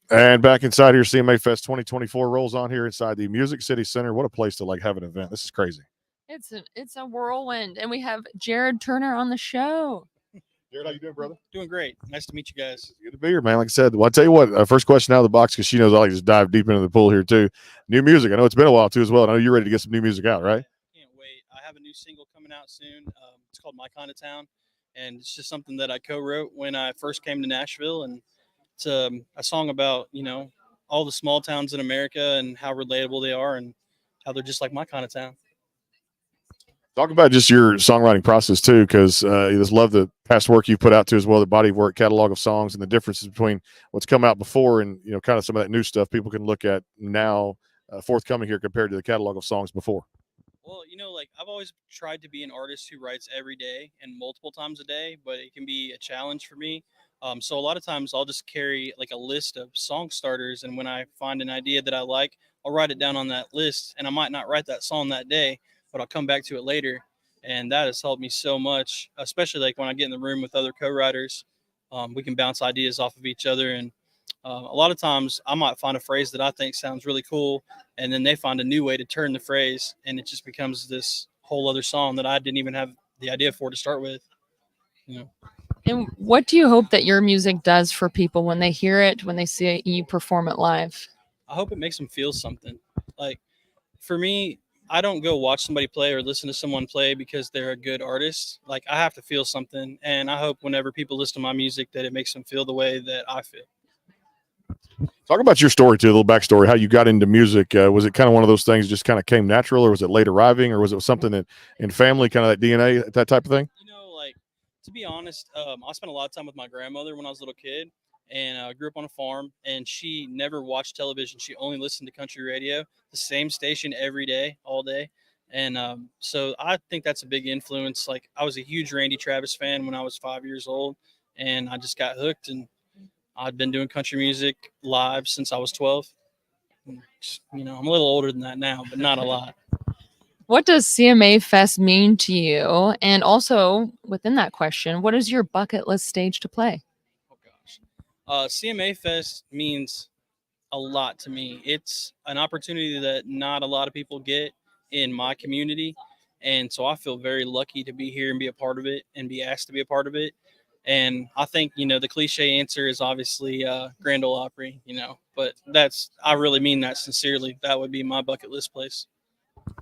And back inside here, CMA Fest 2024 rolls on here inside the Music City Center. What a place to like have an event. This is crazy. It's a whirlwind, and we have Jarrod Turner on the show. Jared, how you doing, brother? Doing great. Nice to meet you guys. Good to be here, man. Like I said, well, I'll tell you what, first question out of the box, because she knows I like to just dive deep into the pool here, too. New music. I know it's been a while, too, as well. I know you're ready to get some new music out, right? Can't wait. I have a new single coming out soon. It's called My Kind of Town, and it's just something that I co-wrote when I first came to Nashville, and it's a song about all the small towns in America and how relatable they are and how they're just like my kind of town. Talk about just your songwriting process, too, because you just love the past work you've put out, too, as well, the body of work, catalog of songs, and the differences between what's come out before and, kind of some of that new stuff people can look at now forthcoming here compared to the catalog of songs before. Well, like I've always tried to be an artist who writes every day and multiple times a day, but it can be a challenge for me. So a lot of times I'll just carry like a list of song starters, and when I find an idea that I like, I'll write it down on that list, and I might not write that song that day, but I'll come back to it later. And that has helped me so much, especially like when I get in the room with other co-writers. We can bounce ideas off of each other, and a lot of times I might find a phrase that I think sounds really cool, and then they find a new way to turn the phrase, and it just becomes this whole other song that I didn't even have the idea for to start with. And what do you hope that your music does for people when they hear it, when they see you perform it live? I hope it makes them feel something. Like for me, I don't go watch somebody play or listen to someone play because they're a good artist. Like I have to feel something, and I hope whenever people listen to my music that it makes them feel the way that I feel. Talk about your story, too, a little backstory, how you got into music. Was it kind of one of those things just kind of came natural, or was it late arriving, or was it something that in family, kind of that DNA, that type of thing? Like to be honest, I spent a lot of time with my grandmother when I was a little kid, and I grew up on a farm, and she never watched television. She only listened to country radio, the same station every day, all day. And so I think that's a big influence. Like I was a huge Randy Travis fan when I was 5 years old, and I just got hooked, and I've been doing country music live since I was 12. I'm a little older than that now, but not a lot. What does CMA Fest mean to you? And also, within that question, what is your bucket list stage to play? Oh gosh, CMA Fest means a lot to me. It's an opportunity that not a lot of people get in my community, and so I feel very lucky to be here and be a part of it and be asked to be a part of it. And I think the cliche answer is obviously Grand Ole Opry, but I really mean that sincerely. That would be my bucket list place.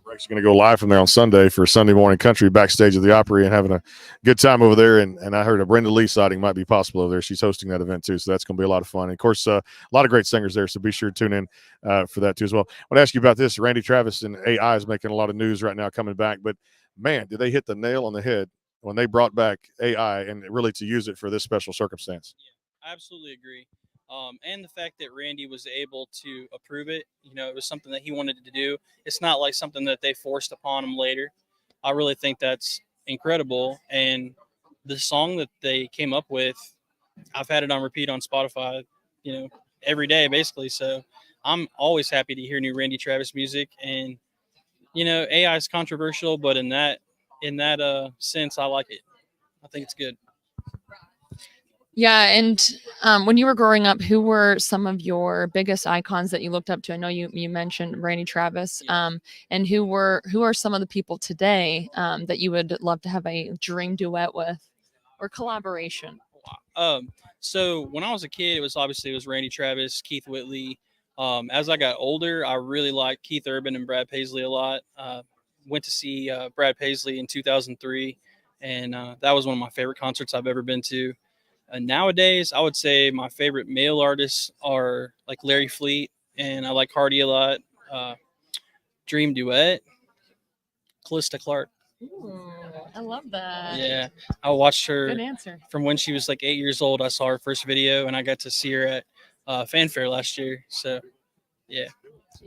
Rex is going to go live from there on Sunday for Sunday Morning Country backstage at the Opry and having a good time over there. And I heard a Brenda Lee sighting might be possible over there. She's hosting that event too, so that's going to be a lot of fun. And of course, a lot of great singers there, so be sure to tune in for that too as well. I want to ask you about this. Randy Travis and AI is making a lot of news right now coming back, but man, did they hit the nail on the head when they brought back AI and really to use it for this special circumstance? Yeah, I absolutely agree. And the fact that Randy was able to approve it, it was something that he wanted to do. It's not like something that they forced upon him later. I really think that's incredible. And the song that they came up with, I've had it on repeat on Spotify, every day basically. So I'm always happy to hear new Randy Travis music. And AI is controversial, but in that sense, I like it. I think it's good. Yeah, and when you were growing up, who were some of your biggest icons that you looked up to? I know you mentioned Randy Travis, and who are some of the people today that you would love to have a dream duet with or collaboration? So when I was a kid, it was Randy Travis, Keith Whitley. As I got older, I really liked Keith Urban and Brad Paisley a lot. Went to see Brad Paisley in 2003, and that was one of my favorite concerts I've ever been to. Nowadays, I would say my favorite male artists are like Larry Fleet, and I like Hardy a lot. Dream duet, Callista Clark. Ooh, I love that. Yeah, I watched her Good answer. from when she was like 8 years old. I saw her first video, and I got to see her at Fanfare last year. So, yeah.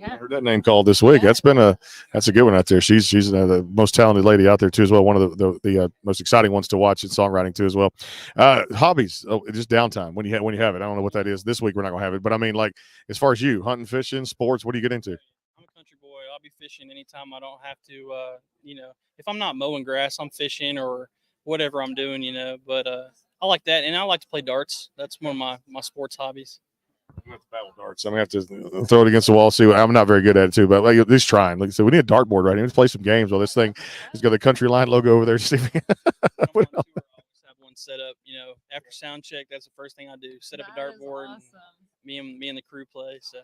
I heard that name called this week. That's a good one out there. She's the most talented lady out there too as well. One of the most exciting ones to watch in songwriting too as well. Hobbies, just downtime when you have it. I don't know what that is. This week we're not gonna have it, but I mean, like as far as you hunting, fishing, sports, what do you get into? I'm a country boy. I'll be fishing anytime I don't have to. If I'm not mowing grass, I'm fishing or whatever I'm doing. But I like that, and I like to play darts. That's one of my sports hobbies. have to battle darts. I'm gonna have to throw it against the wall. See, I'm not very good at it too, but like at least trying. Like I said, we need a dartboard, right? Let's play some games. While this thing has got the country line logo over there. See, When I'm on tour, I always have one set up. You know, after sound check, that's the first thing I do: set up a That is dartboard. awesome. And me and the crew play. So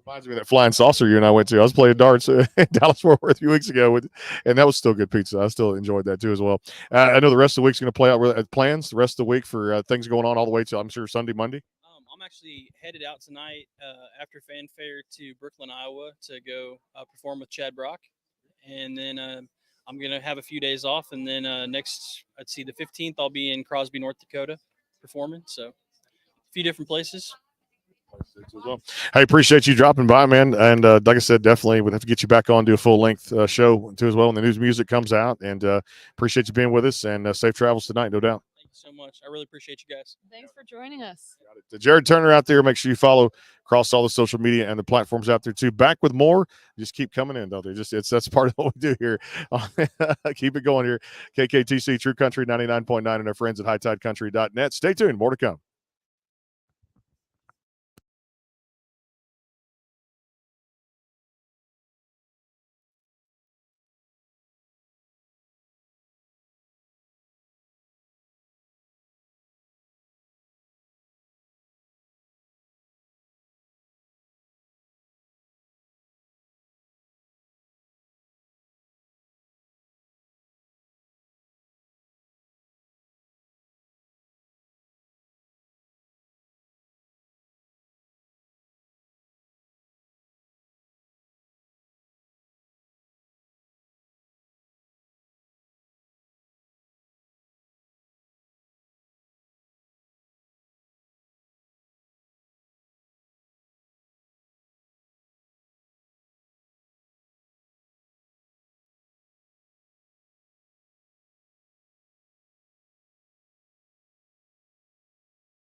reminds me of that flying saucer you and I went to. I was playing darts in Dallas Fort Worth a few weeks ago, and that was still good pizza. I still enjoyed that too as well. I know the rest of the week's going to play out plans. The rest of the week for things going on all the way to I'm sure Sunday, Monday. I'm actually headed out tonight after fanfare to Brooklyn, Iowa, to go perform with Chad Brock, and then I'm gonna have a few days off, and then next, let's see, the 15th, I'll be in Crosby, North Dakota, performing. So a few different places. As well. Hey, appreciate you dropping by, man. And like I said, definitely we'd have to get you back on, do a full length show too as well when the news music comes out. And appreciate you being with us, and safe travels tonight, no doubt. Thank you so much. I really appreciate you guys. Thanks for joining us. To Jarrod Turner out there, make sure you follow across all the social media and the platforms out there too. Back with more. Just keep coming in, don't they? That's part of what we do here. Keep it going here. KKTC True Country 99.9 and our friends at hightidecountry.net. Stay tuned. More to come.